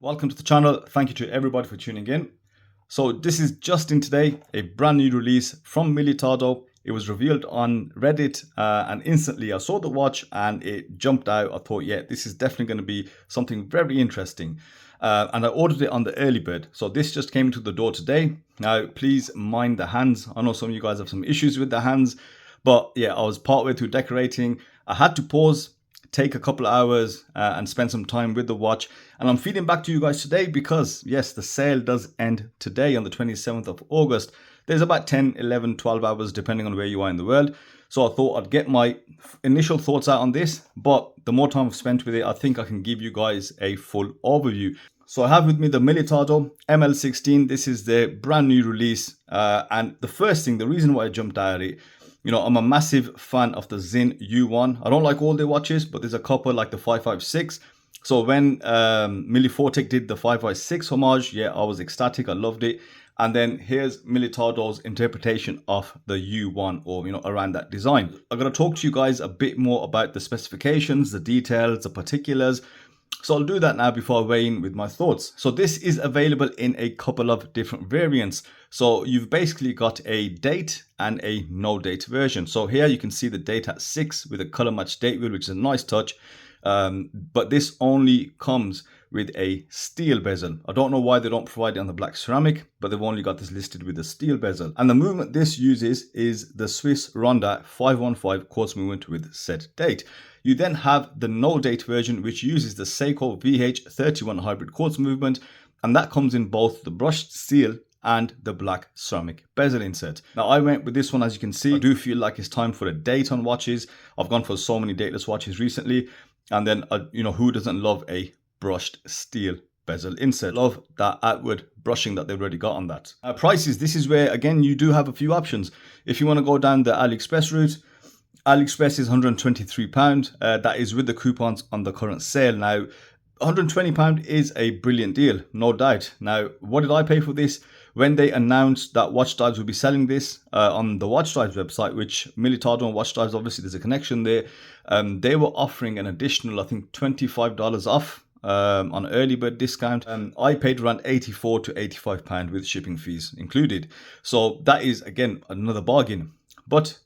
Welcome to the channel. Thank you to everybody for tuning in. So this is just in today, a brand new release from Militado. It was revealed on Reddit and instantly I saw the watch and it jumped out. I thought, yeah, this is definitely going to be something very interesting. And I ordered it on the early bird. So this just came to the door today. Now, please mind the hands. I know some of you guys have some issues with the hands, but yeah, I was partway through decorating. I had to pause, take a couple of hours and spend some time with the watch, and I'm feeding back to you guys today because yes, the sale does end today on the 27th of August. There's about 10, 11, 12 hours depending on where you are in the world. So I thought I'd get my initial thoughts out on this, but the more time I've spent with it, I think I can give you guys a full overview. So I have with me the Militado ML16. This is the brand new release, and the reason why I jumped at it, you know, I'm a massive fan of the Zin U1. I don't like all their watches, but there's a couple like the 556. So when Milifortec did the 556 homage, yeah, I was ecstatic. I loved it. And then here's Militado's interpretation of the U1, or, you know, around that design. I'm going to talk to you guys a bit more about the specifications, the details, the particulars. So I'll do that now before I weigh in with my thoughts. So this is available in a couple of different variants. So you've basically got a date and a no date version. So here you can see the date at 6 with a color match date wheel, which is a nice touch. But this only comes with a steel bezel. I don't know why they don't provide it on the black ceramic, but they've only got this listed with a steel bezel. And the movement this uses is the Swiss Ronda 515 quartz movement with set date. You then have the no date version, which uses the Seiko VH31 hybrid quartz movement, and that comes in both the brushed steel and the black ceramic bezel insert. Now I went with this one. As you can see, I do feel like it's time for a date on watches. I've gone for so many dateless watches recently, and then you know, who doesn't love a brushed steel bezel insert? Love that outward brushing that they've already got on that. Prices, this is where again you do have a few options. If you want to go down the Aliexpress route, Aliexpress is £123. That is with the coupons on the current sale. Now, £120 is a brilliant deal, no doubt. Now, what did I pay for this? When they announced that watchdives will be selling this on the watchdives website, which Militado and watchdives, obviously there's a connection there, they were offering an additional, I think, $25 off on early bird discount. I paid around £84 to £85 with shipping fees included. So that is, again, another bargain. But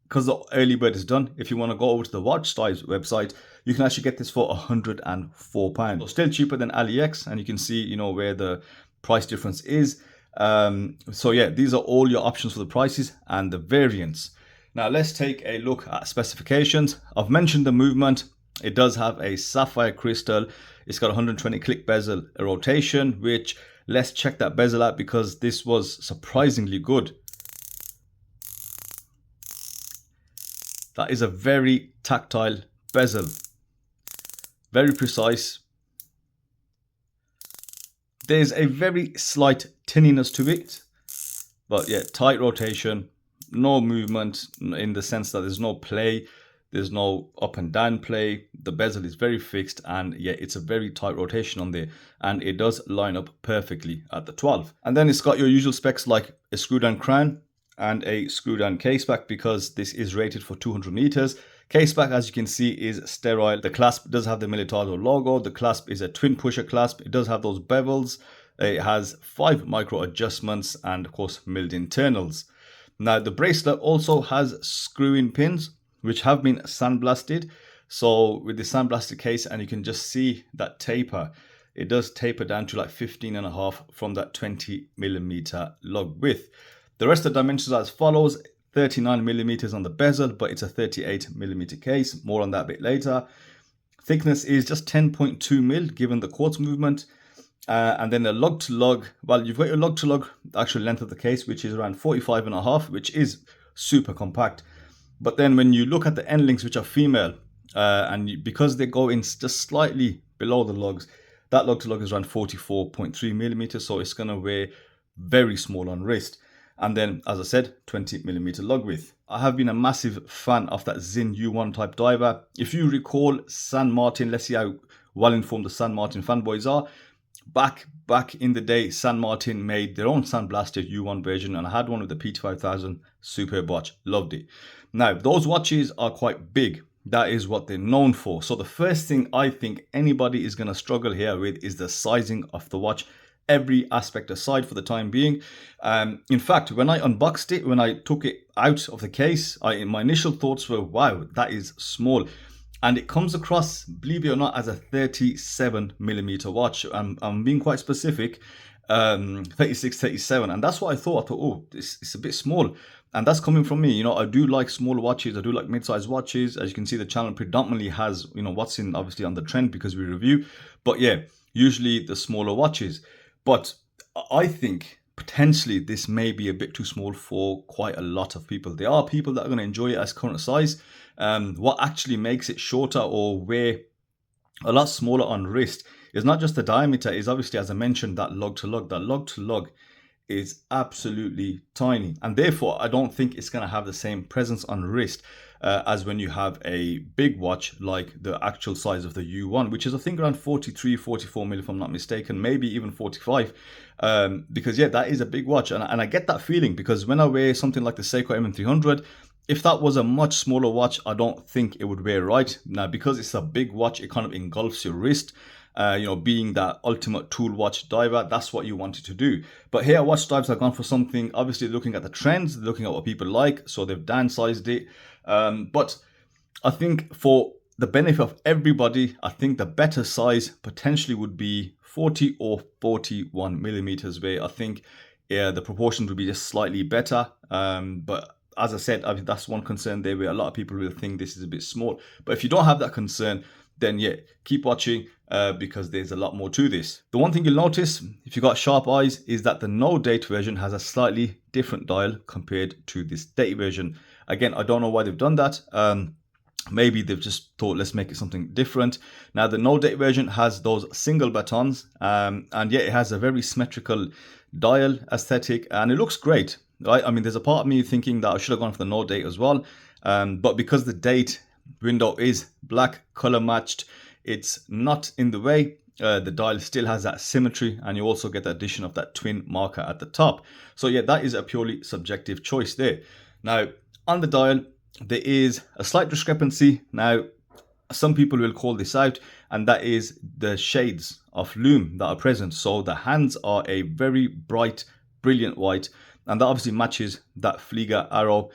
because the early bird is done, if you want to go over to the watchdives website, you can actually get this for £104. So still cheaper than AliEx, and you can see, you know, where the price difference is. So yeah, these are all your options for the prices and the variants. Now let's take a look at specifications. I've mentioned the movement. It does have a sapphire crystal. It's got 120 click bezel, a rotation, which let's check that bezel out because this was surprisingly good. That is a very tactile bezel, very precise. There's a very slight tinniness to it, but yeah, tight rotation, no movement in the sense that there's no play, there's no up and down play. The bezel is very fixed, and yeah, it's a very tight rotation on there, and it does line up perfectly at the 12. And then it's got your usual specs like a screw down crown and a screw down case back, because this is rated for 200 meters. Case back, as you can see, is sterile. The clasp does have the Militado logo. The clasp is a twin pusher clasp. It does have those bevels. It has 5 micro adjustments and of course milled internals. Now the bracelet also has screw-in pins which have been sandblasted. So with the sandblasted case, and you can just see that taper. It does taper down to like 15.5 from that 20mm lug width. The rest of the dimensions are as follows: 39mm on the bezel, but it's a 38mm case. More on that a bit later. Thickness is just 10.2mm given the quartz movement. And then a lug to lug, well, you've got your lug to lug, the actual length of the case, which is around 45.5, which is super compact. But then when you look at the end links, which are female, because they go in just slightly below the lugs, that lug to lug is around 44.3mm, so it's going to weigh very small on wrist. And then, as I said, 20mm lug width. I have been a massive fan of that Zin U1 type diver. If you recall San Martin, let's see how well informed the San Martin fanboys are. Back in the day, San Martin made their own sandblasted U1 version, and I had one with the PT5000. Superb watch, loved it. Now those watches are quite big. that is what they're known for. So the first thing I think anybody is going to struggle here with is the sizing of the watch. Every aspect aside for the time being. In fact, when I unboxed it, when I took it out of the case, my initial thoughts were, wow, that is small. And it comes across, believe it or not, as a 37mm watch. I'm being quite specific, 36, 37. And that's what I thought. I thought, oh, it's a bit small. And that's coming from me. You know, I do like smaller watches. I do like mid-sized watches. As you can see, the channel predominantly has, you know, what's in obviously on the trend because we review. But yeah, usually the smaller watches. But I think potentially this may be a bit too small for quite a lot of people. There are people that are going to enjoy it as current size. What actually makes it shorter or wear a lot smaller on wrist is not just the diameter, is obviously, as I mentioned, that lug to lug. That lug to lug is absolutely tiny, and therefore I don't think it's going to have the same presence on wrist as when you have a big watch like the actual size of the U1, which is I think around 43, 44 mil if I'm not mistaken, maybe even 45, because yeah, that is a big watch, and I get that feeling because when I wear something like the Seiko MN300, if that was a much smaller watch, I don't think it would wear right. Now, because it's a big watch, it kind of engulfs your wrist. You know, being that ultimate tool watch diver, that's what you wanted to do. But here, watch dives have gone for something, obviously looking at the trends, looking at what people like, so they've downsized it. But I think for the benefit of everybody, I think the better size potentially would be 40 or 41mm, where I think the proportions would be just slightly better. But as I said, I mean, that's one concern there where a lot of people will think this is a bit small. But if you don't have that concern, then yeah, keep watching because there's a lot more to this. The one thing you'll notice if you got sharp eyes is that the no date version has a slightly different dial compared to this date version. Again, I don't know why they've done that. Maybe they've just thought, let's make it something different. Now, the no date version has those single batons, and yeah, it has a very symmetrical dial aesthetic, and it looks great. Right? I mean, there's a part of me thinking that I should have gone for the no date as well, but because the date window is black, color matched, it's not in the way. The dial still has that symmetry, and you also get the addition of that twin marker at the top. So yeah, that is a purely subjective choice there. Now, on the dial, there is a slight discrepancy. Now, some people will call this out, and that is the shades of lume that are present. So the hands are a very bright, brilliant white, and that obviously matches that Flieger arrow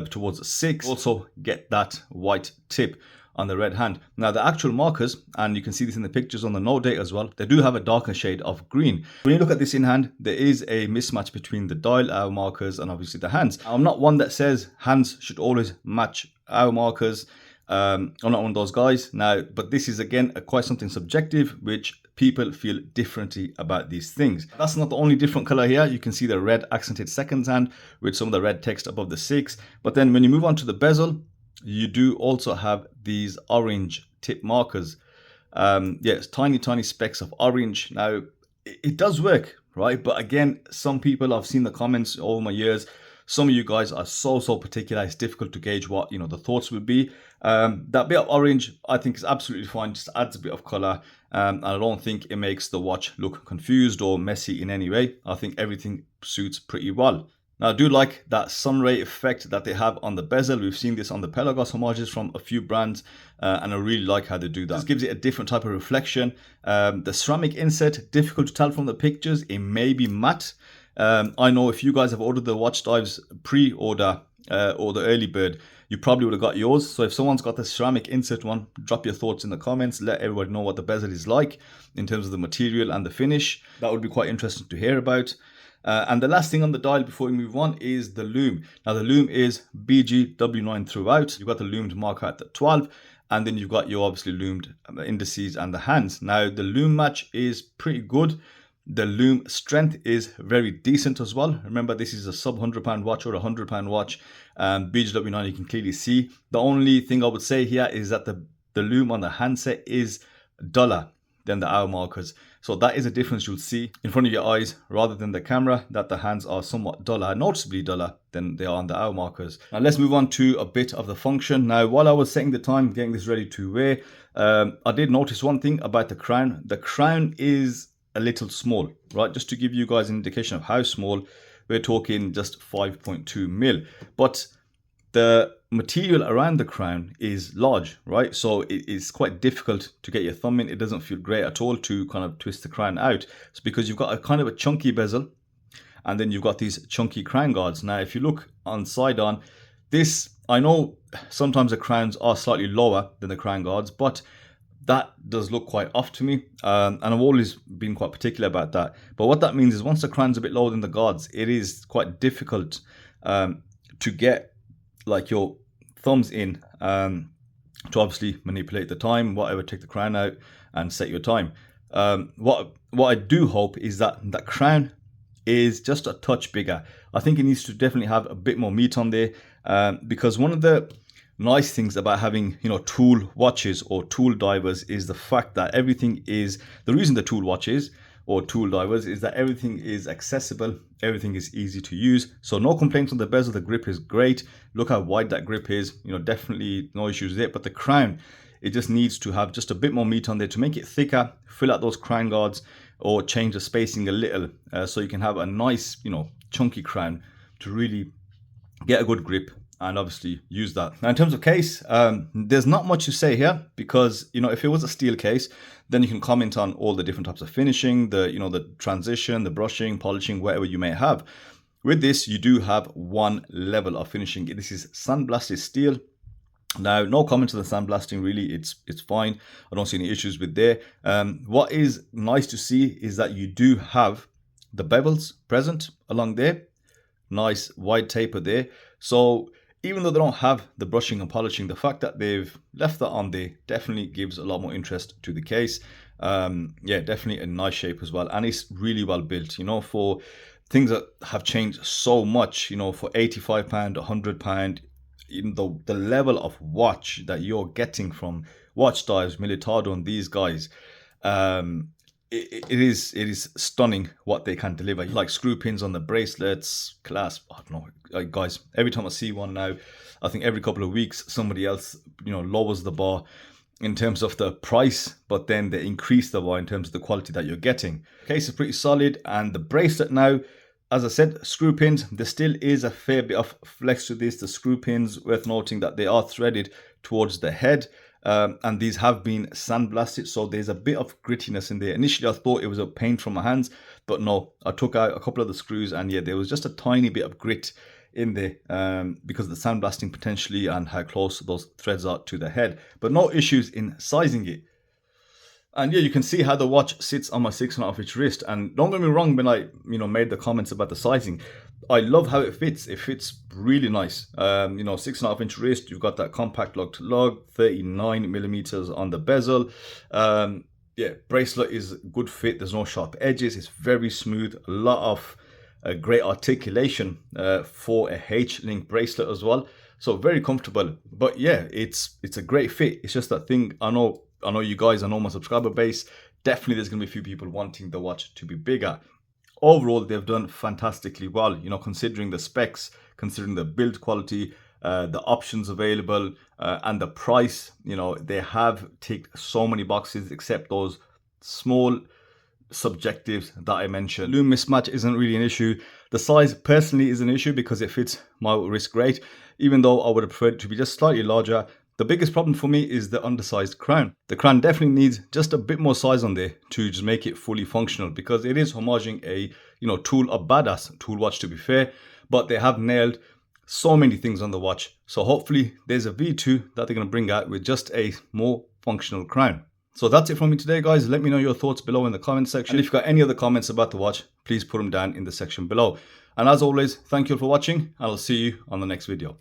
towards the 6. Also get that white tip on the red hand. Now, the actual markers, and you can see this in the pictures on the no date as well, they do have a darker shade of green. When you look at this in hand, there is a mismatch between the dial hour markers and obviously the hands. I'm not one that says hands should always match hour markers. I'm not one of those guys now, but this is again quite something subjective, which people feel differently about these things. That's not the only different color here. You can see the red accented seconds hand with some of the red text above the 6. But then when you move on to the bezel, you do also have these orange tip markers. Yes, tiny specks of orange. Now, it does work, right? But again, some people, I've seen the comments over my years, some of you guys are so particular, it's difficult to gauge what, you know, the thoughts would be. That bit of orange, I think, is absolutely fine, just adds a bit of color. And I don't think it makes the watch look confused or messy in any way. I think everything suits pretty well. Now, I do like that sunray effect that they have on the bezel. We've seen this on the Pelagos homages from a few brands, and I really like how they do that. This gives it a different type of reflection. The ceramic insert, difficult to tell from the pictures. It may be matte. I know if you guys have ordered the watch dives pre-order or the early bird, you probably would have got yours. So if someone's got the ceramic insert one, drop your thoughts in the comments. Let everybody know what the bezel is like in terms of the material and the finish. That would be quite interesting to hear about. And the last thing on the dial before we move on is the lume. Now, the lume is BGW9 throughout. You've got the lumed marker at the 12, and then you've got your obviously lumed indices and the hands. Now, the lume match is pretty good. The lume strength is very decent as well. Remember, this is a sub £100 watch or a £100 watch. BGW9 you can clearly see. The only thing I would say here is that the lume on the handset is duller than the hour markers. So that is a difference you'll see in front of your eyes rather than the camera, that the hands are somewhat duller, noticeably duller than they are on the hour markers. Now let's move on to a bit of the function. Now, while I was setting the time, getting this ready to wear, I did notice one thing about the crown. The crown is a little small, right? Just to give you guys an indication of how small, we're talking just 5.2 mil. But the material around the crown is large, right? So it is quite difficult to get your thumb in. It doesn't feel great at all to kind of twist the crown out. It's because you've got a kind of a chunky bezel, and then you've got these chunky crown guards. Now, if you look on side on this, I know sometimes the crowns are slightly lower than the crown guards, but that does look quite off to me, and I've always been quite particular about that. But what that means is once the crown's a bit lower than the guards, it is quite difficult to get like your thumbs in to obviously manipulate the time, whatever, take the crown out and set your time. What I do hope is that that crown is just a touch bigger. I think it needs to definitely have a bit more meat on there, because one of the nice things about having, you know, tool watches or tool divers is the fact that everything is, the reason the tool watches or tool divers is that everything is accessible, everything is easy to use. So no complaints on the bezel, the grip is great. Look how wide that grip is, you know, definitely no issues there. But the crown, it just needs to have just a bit more meat on there to make it thicker, fill out those crown guards, or change the spacing a little, so you can have a nice, you know, chunky crown to really get a good grip and obviously use that. Now, in terms of case, there's not much to say here, because, you know, if it was a steel case, then you can comment on all the different types of finishing, the, you know, the transition, the brushing, polishing, whatever you may have. With this, you do have one level of finishing. This is sandblasted steel. Now, no comment on the sandblasting, really, it's fine. I don't see any issues with there. What is nice to see is that you do have the bevels present along there. Nice wide taper there. So even though they don't have the brushing and polishing, the fact that they've left that on there definitely gives a lot more interest to the case. Yeah, definitely a nice shape as well, and it's really well built, you know, for things that have changed so much, you know, for £85, £100, in the level of watch that you're getting from Watchdives, Militado, and these guys. It is stunning what they can deliver. Like screw pins on the bracelets, clasp. I don't know, like, guys, every time I see one now, I think every couple of weeks somebody else, you know, lowers the bar in terms of the price, but then they increase the bar in terms of the quality that you're getting. Case is pretty solid, and the bracelet now, as I said, screw pins, there still is a fair bit of flex to this. The screw pins, worth noting that they are threaded towards the head, and these have been sandblasted, so there's a bit of grittiness in there. Initially, I thought it was a pain from my hands, but no, I took out a couple of the screws, and yeah, there was just a tiny bit of grit in there because of the sandblasting potentially and how close those threads are to the head, but no issues in sizing it. And yeah, you can see how the watch sits on my 6.5 inch wrist. And don't get me wrong, when I, you know, made the comments about the sizing, I love how it fits. It fits really nice. You know, 6.5 inch wrist, you've got that compact lug to lug, 39 millimeters on the bezel. Yeah, bracelet is good fit. There's no sharp edges. It's very smooth. A lot of great articulation for a H-link bracelet as well. So very comfortable. But yeah, it's a great fit. It's just that thing, I know you guys, I know my subscriber base, definitely there's going to be a few people wanting the watch to be bigger. Overall, they've done fantastically well, you know, considering the specs, considering the build quality, the options available, and the price. You know, they have ticked so many boxes, except those small subjectives that I mentioned. Loom mismatch isn't really an issue. The size personally is an issue because it fits my wrist great, even though I would have preferred it to be just slightly larger. The biggest problem for me is the undersized crown. The crown definitely needs just a bit more size on there to just make it fully functional, because it is homaging a, you know, a badass tool watch, to be fair, but they have nailed so many things on the watch. So hopefully there's a V2 that they're going to bring out with just a more functional crown. So that's it from me today, guys. Let me know your thoughts below in the comment section. And if you've got any other comments about the watch, please put them down in the section below. And as always, thank you all for watching, and I'll see you on the next video.